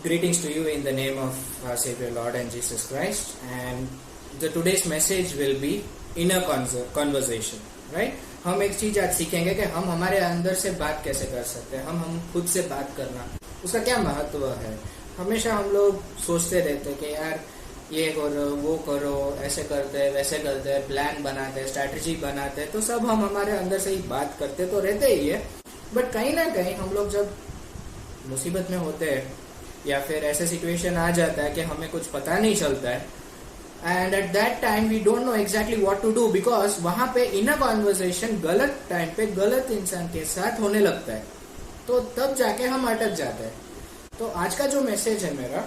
Greetings to you in the name of our Savior Lord and Jesus Christ. And today's message will be inner conversation, right? हम एक चीज आज सीखेंगे कि हम हमारे अंदर से बात कैसे कर सकते हैं, हम खुद से बात करना, उसका क्या महत्व है। हमेशा हम लोग सोचते रहते हैं कि यार ये करो, वो करो, ऐसे करते हैं, वैसे करते हैं, प्लान बनाते हैं, स्ट्रैटेजी बनाते हैं, तो सब हम हमारे अंदर से ही बात करते तो रहते ही है। बट कहीं ना कहीं हम लोग जब मुसीबत में होते हैं या फिर ऐसे सिचुएशन आ जाता है कि हमें कुछ पता नहीं चलता है, and at that time we don't know exactly what to do, because वहां पे इनर कॉन्वर्सेशन गलत टाइम पे गलत इंसान के साथ होने लगता है, तो तब जाके हम अटक जाते हैं। तो आज का जो मैसेज है मेरा,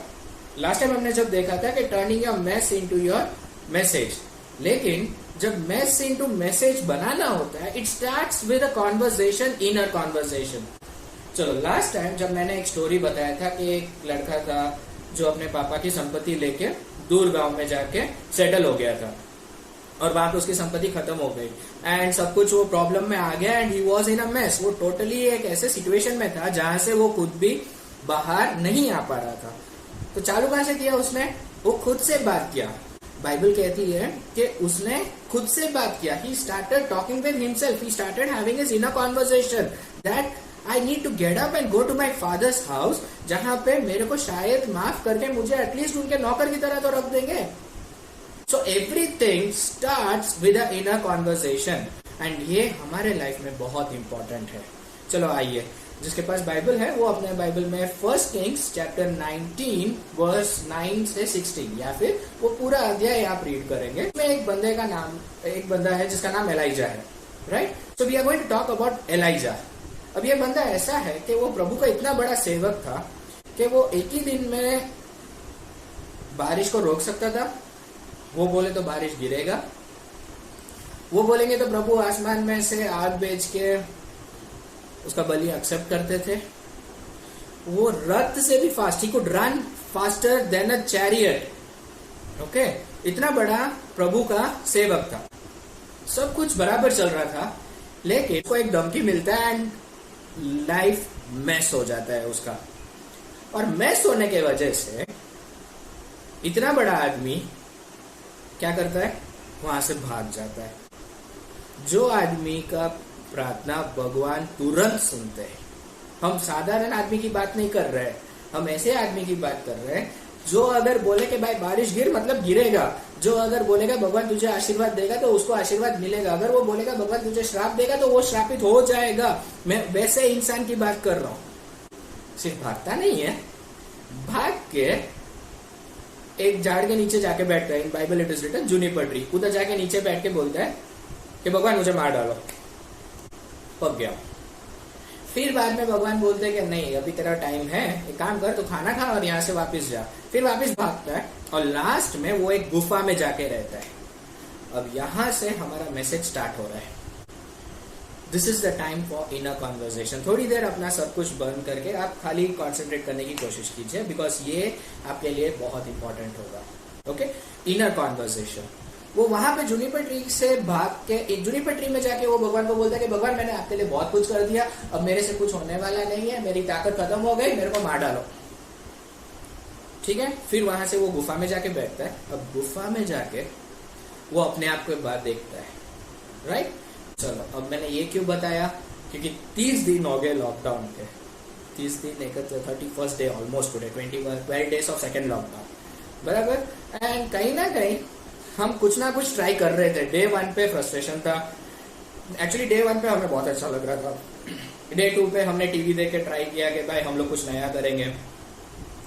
लास्ट टाइम हमने जब देखा था कि turning your mess into your message, लेकिन जब मेस इनटू मैसेज बनाना होता है, it starts with a conversation, inner conversation. चलो, लास्ट टाइम जब मैंने एक स्टोरी बताया था कि एक लड़का था जो अपने पापा की संपत्ति लेके दूर गांव में जाके सेटल हो गया था और वहां पे उसकी संपत्ति खत्म हो गई एंड सब कुछ वो प्रॉब्लम में आ गया and he was in a mess. वो टोटली एक ऐसे सिचुएशन में था जहां से वो खुद भी बाहर नहीं आ पा रहा था। तो चालू कहां से किया उसने? वो खुद से बात किया। बाइबल कहती है कि उसने खुद से बात किया। He started talking with himself, he started having his inner conversation that I need to get up and go to my father's house, जहां पे मेरे को शायद माफ करके मुझे एटलीस्ट उनके नौकर की तरह तो रख देंगे। So everything starts with an inner conversation, and ये हमारे लाइफ में बहुत इंपॉर्टेंट है। चलो आइए, जिसके पास बाइबल है वो अपने बाइबल में 1 Kings चैप्टर 19 वर्स 9 से 16 या फिर वो पूरा अध्याय आप रीड करेंगे। इसमें एक बंदा है जिसका नाम एलाइजा है, right? So we are going to talk about Eliza. अब ये बंदा ऐसा है कि वो प्रभु का इतना बड़ा सेवक था कि वो एक ही दिन में बारिश को रोक सकता था। वो बोले तो बारिश गिरेगा, वो बोलेंगे तो प्रभु आसमान में से आग भेज के उसका बलि एक्सेप्ट करते थे। वो रथ से भी fast, he could run faster than a chariot. Okay, इतना बड़ा प्रभु का सेवक था, सब कुछ बराबर चल रहा था, लेकिन उसको एक धमकी मिलता है एंड लाइफ मैस हो जाता है उसका। और मैस होने के वजह से इतना बड़ा आदमी क्या करता है? वहां से भाग जाता है। जो आदमी का प्रार्थना भगवान तुरंत सुनते हैं। हम साधारण आदमी की बात नहीं कर रहे हैं, हम ऐसे आदमी की बात कर रहे हैं जो अगर बोले कि भाई बारिश गिर मतलब गिरेगा, जो अगर बोलेगा भगवान तुझे आशीर्वाद देगा तो उसको आशीर्वाद मिलेगा, अगर वो बोलेगा भगवान तुझे श्राप देगा तो वो श्रापित हो जाएगा। मैं वैसे इंसान की बात कर रहा हूं। सिर्फ भागता नहीं है, भाग के एक झाड़ के नीचे जाके बैठता है। In Bible it is written juniper tree, उधर जाके नीचे बैठ के बोलता है कि भगवान मुझे मार डालो, पक गया। फिर बाद में भगवान बोलते हैं कि नहीं, अभी तेरा टाइम है, एक काम कर, तो खाना खा और यहाँ से वापस जा। फिर वापस भागता है और लास्ट में वो एक गुफा में जाके रहता है। अब यहां से हमारा मैसेज स्टार्ट हो रहा है। This is the time for inner conversation. थोड़ी देर अपना सब कुछ बंद करके आप खाली कॉन्सेंट्रेट करने की कोशिश कीजिए, बिकॉज ये आपके लिए बहुत इंपॉर्टेंट होगा। Okay, inner conversation. वो वहां पे जुनिपर ट्री से भाग के एक जुनिपर ट्री में जाके वो भगवान को बोलता है कि भगवान मैंने आपके लिए बहुत कुछ कर दिया, अब मेरे से कुछ होने वाला नहीं है, मेरी ताकत खत्म हो गई, मेरे को मार डालो। ठीक है, फिर वहां से वो गुफा में जाके बैठता है। अब गुफा में जाके वो अपने आप को बात देखता है, राइट? चलो, अब मैंने ये क्यों बताया? क्योंकि 30 दिन हो गए लॉकडाउन के, 30 दिन, 31st day almost today, 12 days of second lockdown, बराबर। एंड कहीं ना कहीं हम कुछ ना कुछ ट्राई कर रहे थे। डे 1 पे फ्रस्ट्रेशन था, एक्चुअली डे 1 पे हमें बहुत अच्छा लग रहा था। डे 2 पे हमने टीवी देख के ट्राई किया कि भाई हम लोग कुछ नया करेंगे।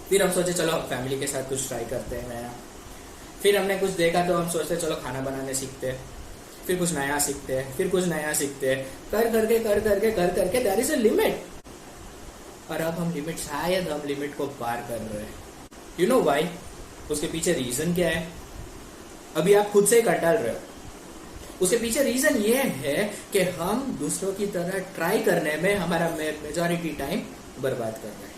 फिर हम सोचे चलो हम फैमिली के साथ कुछ ट्राई करते हैं नया। फिर हमने कुछ देखा तो हम सोचते चलो खाना बनाने सीखते हैं, फिर कुछ नया सीखते हैं, फिर कुछ नया सीखते हैं, कर करके देयर इज अ लिमिट। और अब हम लिमिट, शायद हम लिमिट को पार कर रहे हैं। You know why? उसके पीछे रीजन क्या है? अभी आप खुद से ही कर डाल रहे हो। उसके पीछे रीजन ये है कि हम दूसरों की तरह ट्राई करने में हमारा मेजॉरिटी टाइम बर्बाद कर रहे हैं।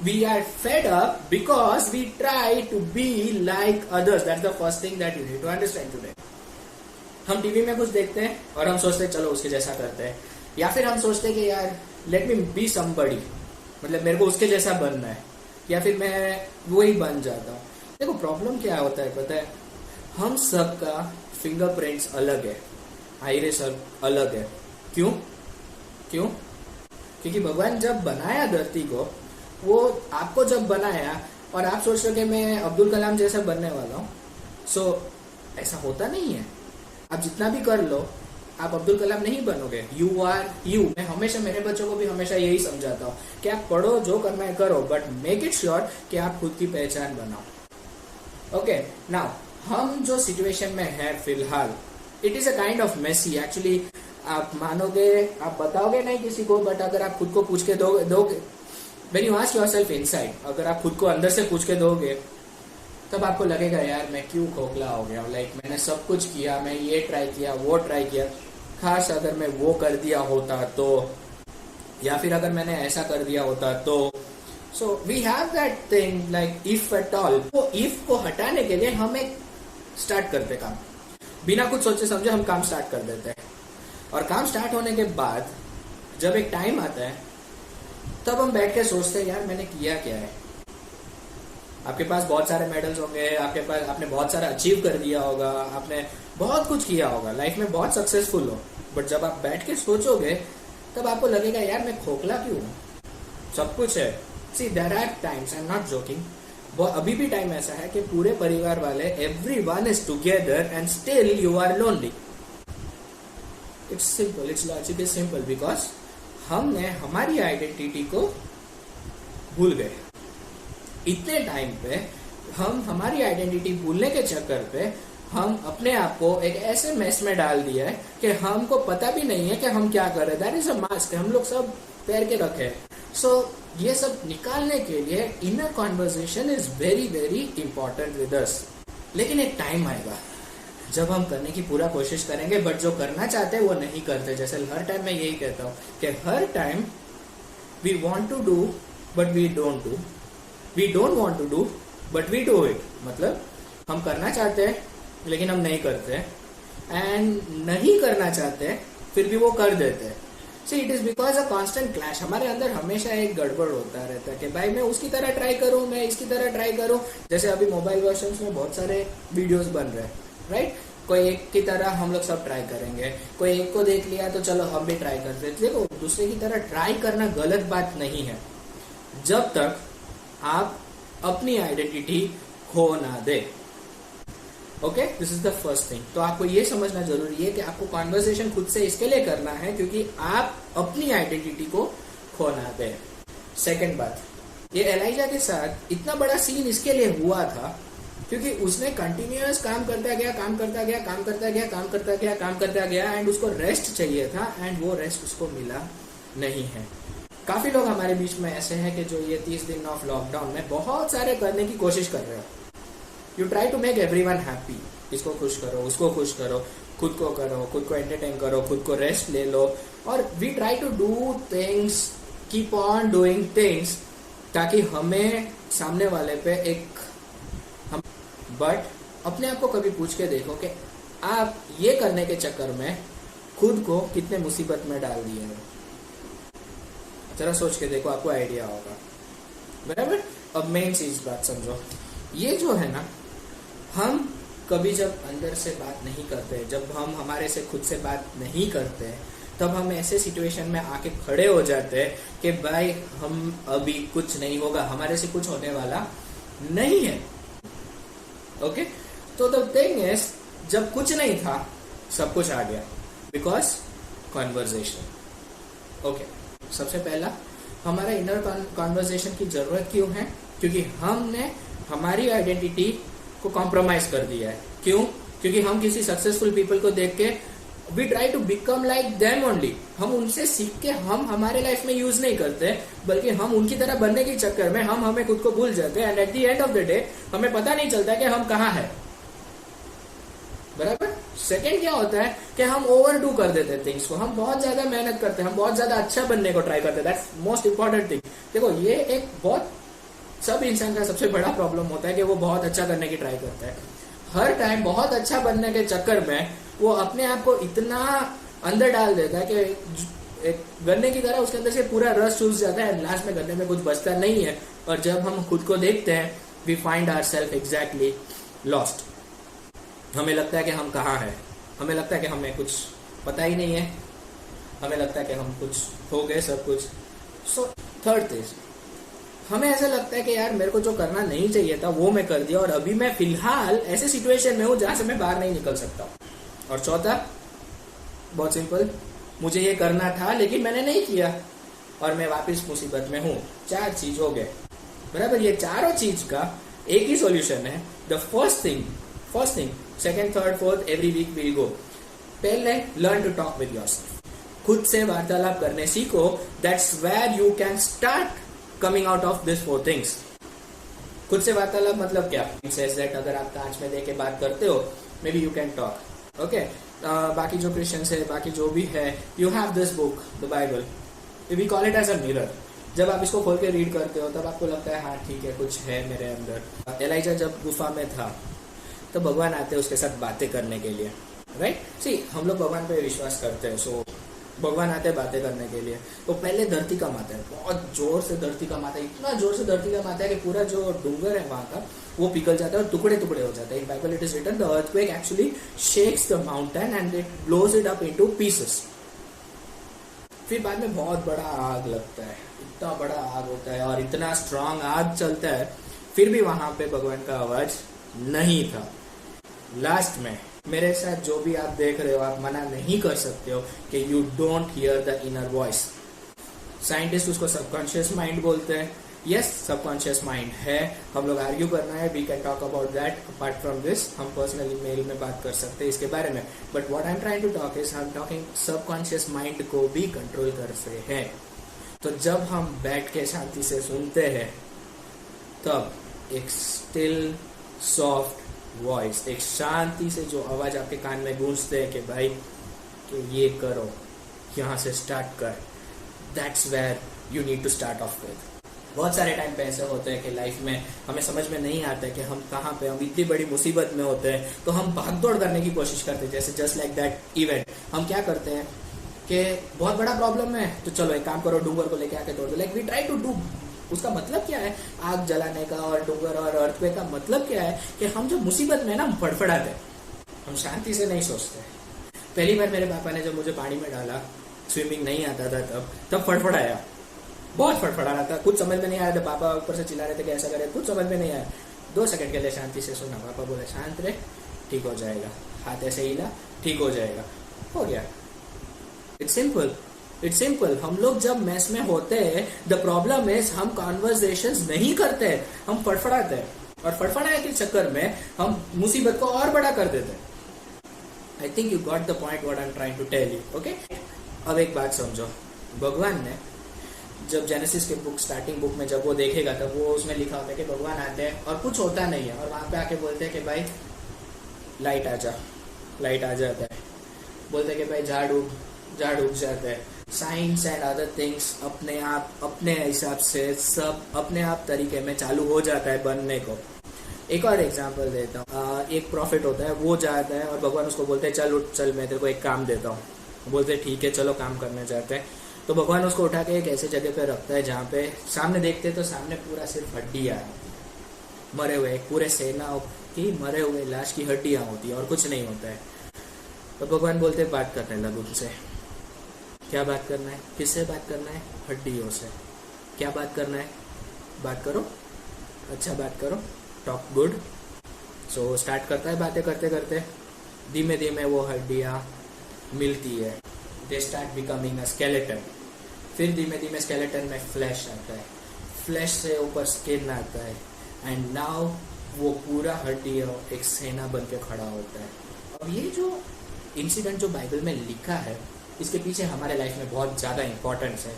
We are fed up because we try to be like others. That's the first thing that you need to understand today. हम टीवी में कुछ देखते हैं और हम सोचते हैं चलो उसके जैसा करते हैं, या फिर हम सोचते हैं कि यार लेट मी बी समबडी, मतलब मेरे को उसके जैसा बनना है। या फिर मैं वही बन जाता हूँ। देखो प्रॉब्लम क्या होता है पता है, हम सबका फिंगरप्रिंट्स अलग है, आइरिस अलग है। क्यों क्यों? क्योंकि भगवान जब बनाया धरती को, वो आपको जब बनाया और आप सोच रहे हो कि मैं अब्दुल कलाम जैसा बनने वाला हूँ, सो ऐसा होता नहीं है। आप जितना भी कर लो, आप अब्दुल कलाम नहीं बनोगे। You are you. मैं हमेशा मेरे बच्चों को भी हमेशा यही समझाता हूँ कि आप पढ़ो, जो करना है करो, बट मेक इट श्योर कि आप खुद की पहचान बनाओ। ओके, नाउ हम जो सिचुएशन में है फिलहाल, it is a kind of messy actually. आप मानोगे, आप बताओगे नहीं किसी को, बट अगर आप खुद को पूछ के दोगे when you ask yourself inside, अगर आप खुद को अंदर से पूछ के दोगे, तब आपको लगेगा यार मैं क्यों खोखला हो गया। लाइक मैंने सब कुछ किया, मैं ये ट्राई किया, वो ट्राई किया, खास अगर मैं वो कर दिया होता तो, या फिर अगर मैंने ऐसा कर दिया होता तो। So we have that thing like if at all. वो इफ को हटाने के लिए हम एक स्टार्ट करते काम, बिना कुछ सोचे समझे हम काम स्टार्ट कर देते हैं। और काम स्टार्ट होने के बाद जब एक टाइम आता है, तब हम बैठ के सोचते हैं यार मैंने किया क्या है। आपके पास बहुत सारे मेडल्स होंगे, आपके पास आपने बहुत सारा अचीव कर दिया होगा, आपने बहुत कुछ किया होगा, लाइफ में बहुत सक्सेसफुल हो, बट जब आप बैठ के सोचोगे तब आपको लगेगा यार मैं खोखला क्यों हूँ, सब कुछ है। See there are times, I am not joking, अभी भी टाइम ऐसा है कि पूरे परिवार वाले, everyone is together and still you are lonely. It's simple, it's logic is simple, because हमने हमारी आइडेंटिटी को भूल गए। इतने टाइम पे हम हमारी आइडेंटिटी भूलने के चक्कर पे हम अपने आप को एक ऐसे मेस में डाल दिया है कि हमको पता भी नहीं है कि हम क्या कर रहे हैं। दैट इज अ मास्क, हम लोग सब पैर के रखे हैं। सो ये सब निकालने के लिए inner conversation is very very important with us. लेकिन एक टाइम आएगा जब हम करने की पूरा कोशिश करेंगे, बट जो करना चाहते हैं वो नहीं करते। जैसे हर टाइम मैं यही कहता हूँ कि हर time we want to do but we don't do, we don't want to do but we do it. मतलब हम करना चाहते हैं लेकिन हम नहीं करते, एंड नहीं करना चाहते फिर भी वो कर देते हैं। See it is because a constant clash. हमारे अंदर हमेशा एक गड़बड़ होता रहता है कि भाई मैं उसकी तरह ट्राई करूं, मैं इसकी तरह ट्राई करूं। जैसे अभी मोबाइल वर्जन में बहुत सारे वीडियोस बन रहे हैं, राइट? कोई एक की तरह हम लोग सब ट्राई करेंगे, कोई एक को देख लिया तो चलो हम भी ट्राई करते हैं। देखो दूसरे की तरह ट्राई करना गलत बात नहीं है, जब तक आप अपनी आइडेंटिटी खो ना दे। Okay, this is the first thing. तो आपको ये समझना जरूरी है कि आपको कॉन्वर्सेशन खुद से इसके लिए करना है क्योंकि आप अपनी आइडेंटिटी को खो ना दे। सेकंड बात, ये एलाइजा के साथ इतना बड़ा सीन इसके लिए हुआ था क्योंकि उसने कंटिन्यूअस काम करता गया, काम करता गया, काम करता गया, काम करता गया, काम करता गया, एंड उसको रेस्ट चाहिए था, एंड वो रेस्ट उसको मिला नहीं है। काफी लोग हमारे बीच में ऐसे हैं कि जो ये 30 दिन ऑफ लॉकडाउन में बहुत सारे करने की कोशिश कर रहे हो। You try to make everyone happy, इसको खुश करो, उसको खुश करो, खुद को एंटरटेन करो, खुद को रेस्ट ले लो, और we try to do things, keep on doing things, ताकि हमें सामने वाले पे एक हम, बट अपने आप को कभी पूछ के देखो कि आप ये करने के चक्कर में खुद को कितने मुसीबत में डाल दिए हो। जरा सोच के देखो, आपको आइडिया होगा, बराबर? अब मेन चीज बात समझो, ये जो है ना, हम कभी जब अंदर से बात नहीं करते, जब हम हमारे से खुद से बात नहीं करते, तब हम ऐसे सिचुएशन में आके खड़े हो जाते हैं कि भाई हम अभी कुछ नहीं होगा, हमारे से कुछ होने वाला नहीं है। ओके, तो द थिंग इज, जब कुछ नहीं था सब कुछ आ गया, बिकॉज कॉन्वर्सेशन। ओके, सबसे पहला हमारा इनर कॉन्वर्सेशन की जरूरत क्यों है? क्योंकि हमने हमारी आइडेंटिटी को कॉम्प्रोमाइज कर दिया है। क्यों? क्योंकि हम किसी सक्सेसफुल पीपल को देख के we try to become like them only. हम उनसे सीख के हम हमारे लाइफ में यूज नहीं करते, बल्कि हम उनकी तरह बनने के चक्कर में हम हमें खुद को भूल जाते हैं, and at the end of the day हमें पता नहीं चलता कि हम कहाँ हैं, बराबर? सेकेंड क्या होता है कि हम ओवरडू कर देते हैं थिंग्स को, हम बहुत ज्यादा मेहनत करते हैं, हम बहुत ज्यादा अच्छा बनने को ट्राई करते हैं। That's most important thing. देखो, ये एक बहुत सब इंसान का सबसे बड़ा प्रॉब्लम होता है कि वो बहुत अच्छा करने की ट्राई करता है। हर टाइम बहुत अच्छा बनने के चक्कर में वो अपने आप को इतना अंदर डाल देता है कि एक गन्ने की तरह उसके अंदर से पूरा रस चूस जाता है, लास्ट में गन्ने में कुछ बचता नहीं है। और जब हम खुद को देखते हैं, we find our self exactly lost. हमें लगता है कि हम कहाँ हैं, हमें लगता है कि हमें कुछ पता ही नहीं है, हमें लगता है कि हम कुछ हो गए सब कुछ। सो थर्ड थिंग, हमें ऐसा लगता है कि यार मेरे को जो करना नहीं चाहिए था वो मैं कर दिया, और अभी मैं फिलहाल ऐसे सिचुएशन में हूँ जहां से मैं बाहर नहीं निकल सकता। और चौथा, बहुत सिंपल, मुझे ये करना था लेकिन मैंने नहीं किया और मैं वापस मुसीबत में हूँ। 4 चीज हो गए, बराबर। ये चारों चीज का एक ही सॉल्यूशन है। The first thing, second, third, fourth, every week will go. पहले, learn to talk with yourself. खुद से वार्तालाप करने सीखो। That's where you can start coming out of this 4 things. खुद से वार्तालाप मतलब क्या? इट सेज दैट अगर आप कांच में देख के बात करते हो, maybe you can talk. Okay, बाकी जो क्रिश्चियंस है, बाकी जो भी है, you have this book, the Bible, we call it as a mirror. जब आप इसको खोल के रीड करते हो तब आपको लगता है हाँ ठीक है, कुछ है मेरे अंदर। एलाइजा जब गुफा में था तो भगवान आते उसके साथ बातें करने के लिए, राइट। सी, हम लोग भगवान पे विश्वास करते हैं, सो भगवान आते हैं बातें करने के लिए। तो पहले धरती का माता है, बहुत जोर से धरती का माता है, इतना जोर से धरती का माता है कि पूरा जो डूंगर है वहां का वो पिघल जाता है और टुकड़े टुकड़े हो जाते हैं। In Bible it is written the earthquake actually shakes the mountain and it blows it up into pieces. फिर बाद में बहुत बड़ा आग लगता है, इतना बड़ा आग होता है और इतना स्ट्रांग आग चलता है, फिर भी वहां पे भगवान का आवाज नहीं था। लास्ट में मेरे साथ जो भी आप देख रहे हो, आप मना नहीं कर सकते हो कि you don't hear the inner voice. Scientist उसको सबकॉन्शियस माइंड बोलते हैं। यस, सबकॉन्शियस माइंड है, हम लोग आर्ग्यू करना है, we can talk about that. Apart from this हम पर्सनली मेल में बात कर सकते हैं इसके बारे में, but what I am trying to talk is I am talking subconscious mind को भी कंट्रोल करते हैं। तो जब हम बैठ के शांति से सुनते हैं तब एक स्टिल सॉफ्ट वॉइस, एक शांति से जो आवाज आपके कान में गूंजते हैं कि भाई कि ये करो, यहाँ से स्टार्ट कर, that's where you need to start off with. बहुत सारे टाइम पे ऐसे होते हैं कि लाइफ में हमें समझ में नहीं आता है कि हम कहाँ पे, हम इतनी बड़ी मुसीबत में होते हैं तो हम भागदौड़ करने की कोशिश करते हैं। जैसे जस्ट लाइक दैट इवेंट, हम क्या करते हैं कि बहुत बड़ा प्रॉब्लम है तो चलो एक काम करो, डूंगर को लेके आके तोड़ दो। Like we try to do. उसका मतलब क्या है? आग जलाने का और डूंगर और अर्थक्वेक का मतलब क्या है कि हम जो मुसीबत में ना हम फड़फड़ाते हैं, हम शांति से नहीं सोचते। पहली बार मेरे पापा ने जब मुझे पानी में डाला, स्विमिंग नहीं आता था तब फड़फड़ाया, बहुत फड़फड़ा रहा था, कुछ समझ में नहीं आया था। पापा ऊपर से चिल्ला रहे थे कि ऐसा करे, कुछ समझ में नहीं आया। 2 सेकंड के लिए शांति से सुना, पापा बोले शांत रहे, ठीक हो जाएगा, हाथ ऐसे हिला, ठीक हो जाएगा, हो गया। It's simple, it's simple. हम लोग जब मैस में होते हैं, द प्रॉब्लम इज हम कॉन्वर्सेशंस नहीं करते हैं, हम फड़फड़ाते हैं, और फड़फड़ाने के चक्कर में हम मुसीबत को और बड़ा कर देते हैं। I think you got the point what I am trying to tell you. Okay, अब एक बात समझो, भगवान ने जब जेनेसिस के बुक, स्टार्टिंग बुक में जब वो देखेगा तब वो उसमें लिखा होता है कि भगवान आते हैं और कुछ होता नहीं है, और वहां पे आके बोलते हैं कि भाई लाइट आ जा, लाइट आ जाता है, बोलते हैं कि भाई झाड़ उग जाता है। साइंस एंड अदर थिंग्स अपने आप, अपने हिसाब से सब अपने आप तरीके में चालू हो जाता है बनने को। एक और एग्जांपल देता हूँ, एक प्रॉफिट होता है, वो जाता है और भगवान उसको बोलते हैं चल उठ, चल मैं तेरे को एक काम देता हूँ। बोलते हैं ठीक है चलो काम करने जाते हैं। तो भगवान उसको उठा के एक ऐसे जगह पे रखता है जहाँ पे सामने देखते तो सामने पूरा सिर्फ हड्डियाँ है, मरे हुए, एक पूरे सेना की मरे हुए लाश की हड्डियाँ होती है और कुछ नहीं होता है। तो भगवान बोलते बात करने लग उनसे। क्या बात करना है? किससे बात करना है? हड्डियों से। क्या बात करना है? बात करो, अच्छा बात करो, टॉक गुड। सो स्टार्ट करता है बातें करते करते, धीमे धीमे वो हड्डियाँ मिलती है, they start becoming a skeleton. फिर धीमे धीमे स्केलेटन में फ्लैश आता है, फ्लैश से ऊपर स्किन आता है, एंड नाउ वो पूरा हड्डियाँ एक सेना बन के खड़ा होता है। अब ये जो इंसिडेंट जो बाइबल में लिखा है, इसके पीछे हमारे लाइफ में बहुत ज़्यादा इंपॉर्टेंस है।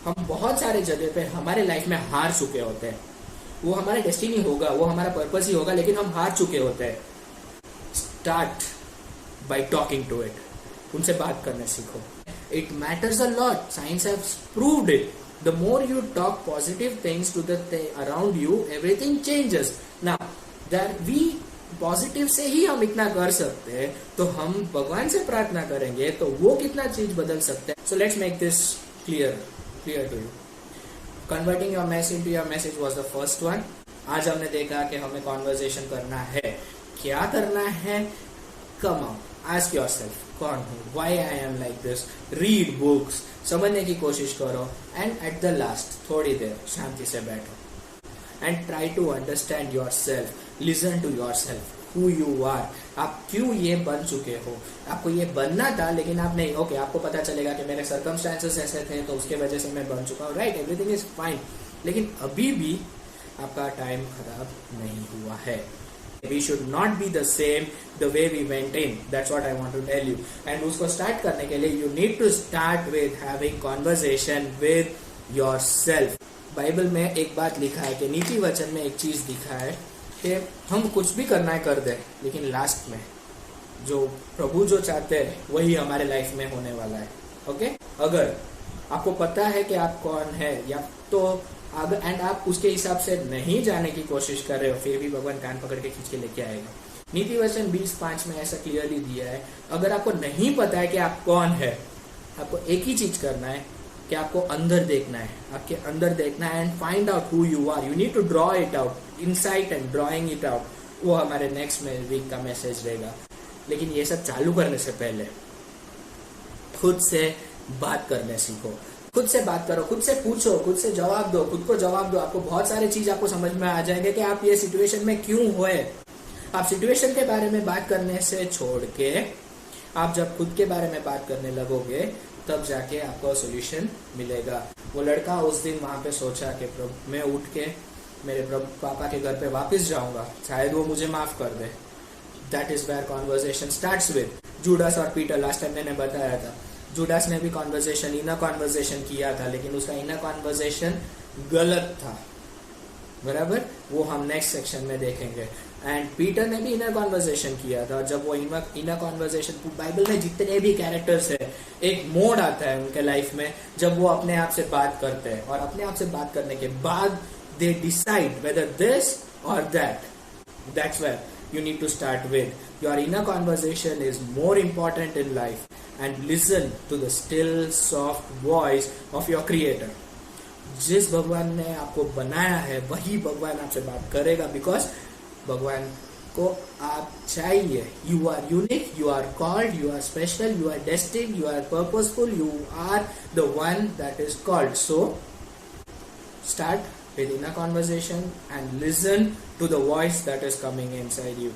हम बहुत सारे जगह पे हमारे लाइफ में हार चुके होते हैं, वो हमारा डेस्टिनी होगा, वो हमारा पर्पस ही होगा, लेकिन हम हार चुके होते हैं। Start by talking to it, उनसे बात करने सीखो। It matters a lot, science have proved it. The more you talk positive things to the around you, everything changes. Now that positive से ही हम इतना कर सकते हैं, तो हम भगवान से प्रार्थना करेंगे तो वो कितना चीज बदल सकते हैं. So let's make this clear to you. Converting your mess into your message was the first one. आज हमने देखा कि हमें कॉन्वर्सेशन करना है. क्या करना है? कम आउट, आस्क योरसेल्फ, कौन हूँ, why I am like this, read books, समझने की कोशिश करो, एंड एट द लास्ट थोड़ी देर शांति से बैठो and try to understand your self, listen to your self, who you are. आप क्यों ये बन चुके हो? आपको ये बनना था लेकिन आप नहीं. ओके, आपको पता चलेगा कि मेरे सर्कमस्टांसेस ऐसे थे तो उसके वजह से मैं बन चुका हूँ. Right, everything is fine. लेकिन अभी भी आपका टाइम खराब नहीं हुआ है. We should not be the same the way we went in. That's what I want to tell you. And उसको start करने के लिए you need to start with having conversation with yourself. Bible में एक बात लिखा है कि नीति वचन में एक चीज लिखा है कि हम कुछ भी करना है कर दे, लेकिन लास्ट में जो प्रभु जो चाहते हैं वही हमारे लाइफ में होने वाला है. ओके, अगर आपको पता है कि आप कौन है या तो अगर एंड आप उसके हिसाब से नहीं जाने की कोशिश कर रहे हो, फिर भी भगवान कान पकड़ के खींच के लेके आएगा. नीति वचन 20:5 में ऐसा क्लियरली दिया है. अगर आपको नहीं पता है कि आप कौन है, आपको एक ही चीज करना है कि आपको अंदर देखना है, आपके अंदर देखना है and find out who you are. You need to draw it out, insight and drawing it out. वो हमारे नेक्स्ट वीक का मैसेज रहेगा. लेकिन ये सब चालू करने से पहले खुद से बात करने सीखो. खुद से बात करो, खुद से पूछो, खुद से जवाब दो, खुद को जवाब दो. आपको बहुत सारे चीज आपको समझ में आ जाएंगे कि आप ये सिचुएशन में क्यों हुए. आप सिचुएशन के बारे में बात करने से छोड़ के आप जब खुद के बारे में बात करने लगोगे तब जाके आपको सोल्यूशन मिलेगा. वो लड़का उस दिन वहां पे सोचा कि मैं उठ के मेरे पापा के घर पे वापस जाऊंगा, शायद वो मुझे माफ कर दे. That is where conversation starts with. Judas और पीटर, लास्ट टाइम मैंने बताया था, जूडास ने भी इनर कॉन्वर्सेशन किया था, लेकिन उसका इनर कॉन्वर्सेशन गलत था. बराबर, वो हम नेक्स्ट सेक्शन में देखेंगे. एंड पीटर ने भी इनर कॉन्वर्सेशन किया था. जब वो इनर कॉन्वर्सेशन, बाइबल में जितने भी कैरेक्टर्स है, एक मोड आता है उनके लाइफ में जब वो अपने आप से बात करते हैं, और अपने आप से बात करने के बाद दे डिसाइड वेदर दिस और that. That's where you need to start with. Your inner conversation is more important in life, and listen to the still soft voice of your creator. जिस भगवान ने आपको बनाया है वही भगवान आपसे बात करेगा, बिकॉज भगवान को आप चाहिए. You are unique, you are called, you are special, you are destined, you are purposeful, you are the one that is called. So start with inner conversation and listen to the voice that is coming inside you.